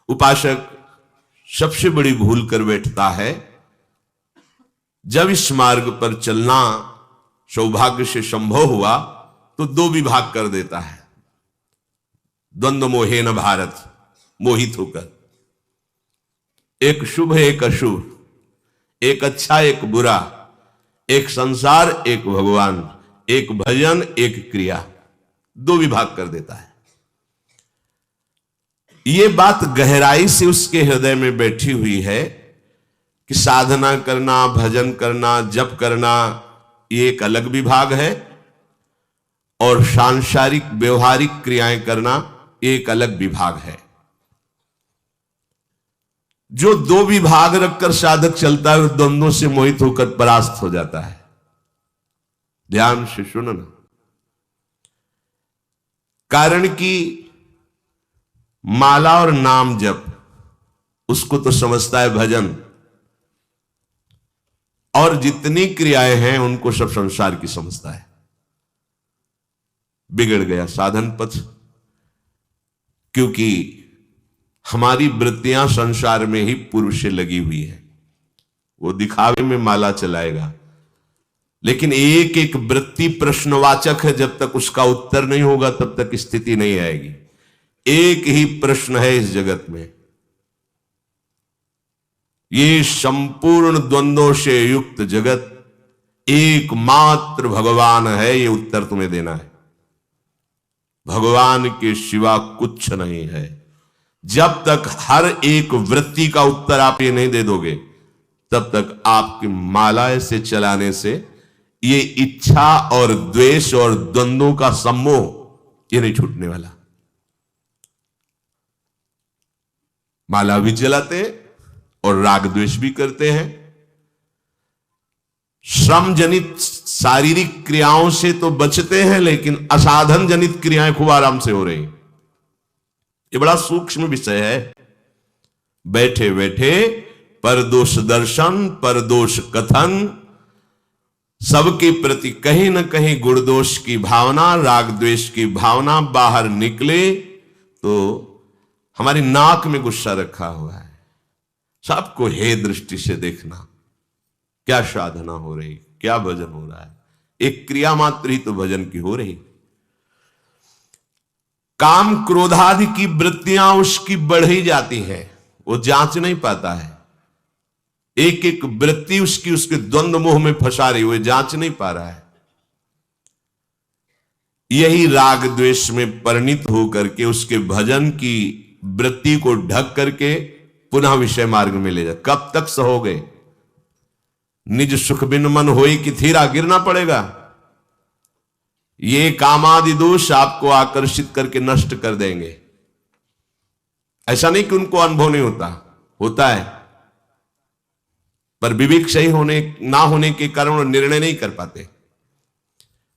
उपासक सबसे बड़ी भूल कर बैठता है जब इस मार्ग पर चलना सौभाग्य से संभव हुआ तो दो विभाग कर देता है। द्वंद्व मोहेन भारत, मोहित होकर, एक शुभ एक अशुभ, एक अच्छा एक बुरा, एक संसार एक भगवान, एक भजन एक क्रिया, दो विभाग कर देता है। ये बात गहराई से उसके हृदय में बैठी हुई है कि साधना करना, भजन करना, जप करना ये एक अलग विभाग है और सांसारिक व्यवहारिक क्रियाएं करना एक अलग विभाग है। जो दो विभाग रखकर साधक चलता है, द्वंद्वों से मोहित होकर परास्त हो जाता है। ध्यान से सुनना, कारण कि माला और नाम जप उसको तो समझता है भजन, और जितनी क्रियाएं हैं उनको सब संसार की समझता है। बिगड़ गया साधन पथ, क्योंकि हमारी वृत्तियां संसार में ही पूर्व से लगी हुई है। वो दिखावे में माला चलाएगा, लेकिन एक एक वृत्ति प्रश्नवाचक है। जब तक उसका उत्तर नहीं होगा तब तक स्थिति नहीं आएगी। एक ही प्रश्न है इस जगत में, ये संपूर्ण द्वंद्वों से युक्त जगत एकमात्र भगवान है, ये उत्तर तुम्हें देना है। भगवान के सिवा कुछ नहीं है। जब तक हर एक वृत्ति का उत्तर आप ये नहीं दे दोगे, तब तक आपकी माला से चलाने से ये इच्छा और द्वेष और द्वंद्वों का सम्मोह ये नहीं छूटने वाला। माला भी चलाते हैं और राग द्वेष भी करते हैं। श्रम जनित शारीरिक क्रियाओं से तो बचते हैं, लेकिन असाधन जनित क्रियाएं खूब आराम से हो रही। ये बड़ा सूक्ष्म विषय है। बैठे बैठे परदोष दर्शन, परदोष कथन, सबके प्रति कहीं ना कहीं गुणदोष की भावना, राग द्वेष की भावना बाहर निकले तो हमारी नाक में गुस्सा रखा हुआ है। सबको हे दृष्टि से देखना, क्या साधना हो रही, क्या भजन हो रहा है। एक क्रिया मात्र ही तो भजन की हो रही। काम क्रोधादि की वृत्तियां उसकी बढ़ ही जाती हैं, वो जांच नहीं पाता है। एक एक वृत्ति उसकी उसके द्वंद्व मोह में फंसा रही, वो जांच नहीं पा रहा है। यही राग द्वेष में परिणित होकर के उसके भजन की वृत्ति को ढक करके पुनः विषय मार्ग में ले जा। कब तक सहोगे? निज सुख बिन मन होई कि थीरा, गिरना पड़ेगा। ये कामादि दोष आपको आकर्षित करके नष्ट कर देंगे। ऐसा नहीं कि उनको अनुभव नहीं होता, होता है, पर विवेक सही होने ना होने के कारण निर्णय नहीं कर पाते।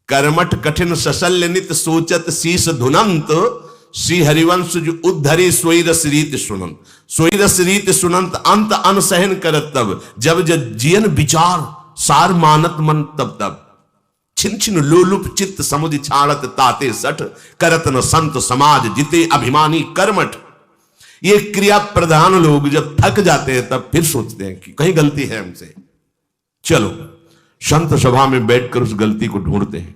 कर्मठ कठिन सशल्य नित सोचत शीस धुनंत, श्री हरिवंश जो उद्धरी सोई रस रीत सुनंत। सोई रस रीत सुनंत अंत अनसहन करत तब, जब जब जियन विचार सार मानत मन तब तब। छिन छिन लोलुप चित्त समुझ छाड़त ताते सठ, करत न संत समाज जिते अभिमानी कर्मठ। ये क्रिया प्रधान लोग जब थक जाते हैं तब फिर सोचते हैं कि कहीं गलती है हमसे। चलो संत सभा में बैठकर उस गलती को ढूंढते हैं।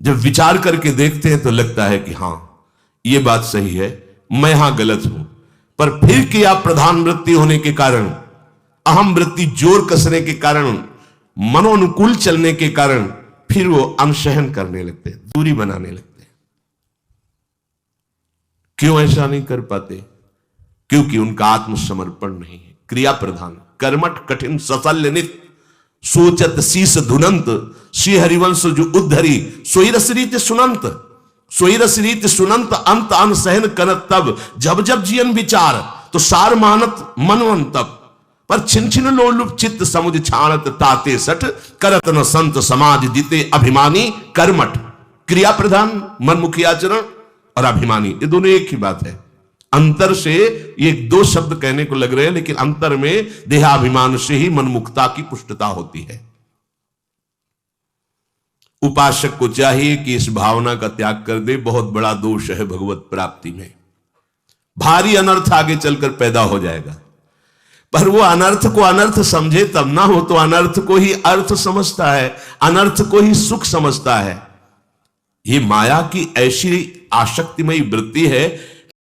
जब विचार करके देखते हैं तो लगता है कि हां ये बात सही है, मैं यहां गलत हूं। पर फिर क्रिया प्रधान वृत्ति होने के कारण, अहम वृत्ति जोर कसने के कारण, मनोनुकूल चलने के कारण फिर वो अनसहन करने लगते हैं, दूरी बनाने लगते हैं। क्यों ऐसा नहीं कर पाते? क्योंकि उनका आत्मसमर्पण नहीं है। क्रिया प्रधान, कर्मठ कठिन सशल्य नित सोचत शीस धुनंत, श्री हरिवंश जो उद्धरी सोई रस रीत सुनंत। सोई रस रीत सुनंत अंत अनसहन करत तब, जब जब जियन विचार तो सार मानत मनवन तब। पर छिन छिन लोलुप चित्त समुझ छाणत ताते सठ, करत न संत समाज जिते अभिमानी कर्मठ। क्रिया प्रधान मनमुखी आचरण और अभिमानी, ये दोनों एक ही बात है। अंतर से ये दो शब्द कहने को लग रहे हैं, लेकिन अंतर में देहाभिमान से ही मनमुखता की पुष्टता होती है। उपासक को चाहिए कि इस भावना का त्याग कर दे। बहुत बड़ा दोष है भगवत प्राप्ति में। भारी अनर्थ आगे चलकर पैदा हो जाएगा। पर वो अनर्थ को अनर्थ समझे तब ना हो, तो अनर्थ को ही अर्थ समझता है, अनर्थ को ही सुख समझता है। ये माया की ऐसी आसक्तिमयी वृत्ति है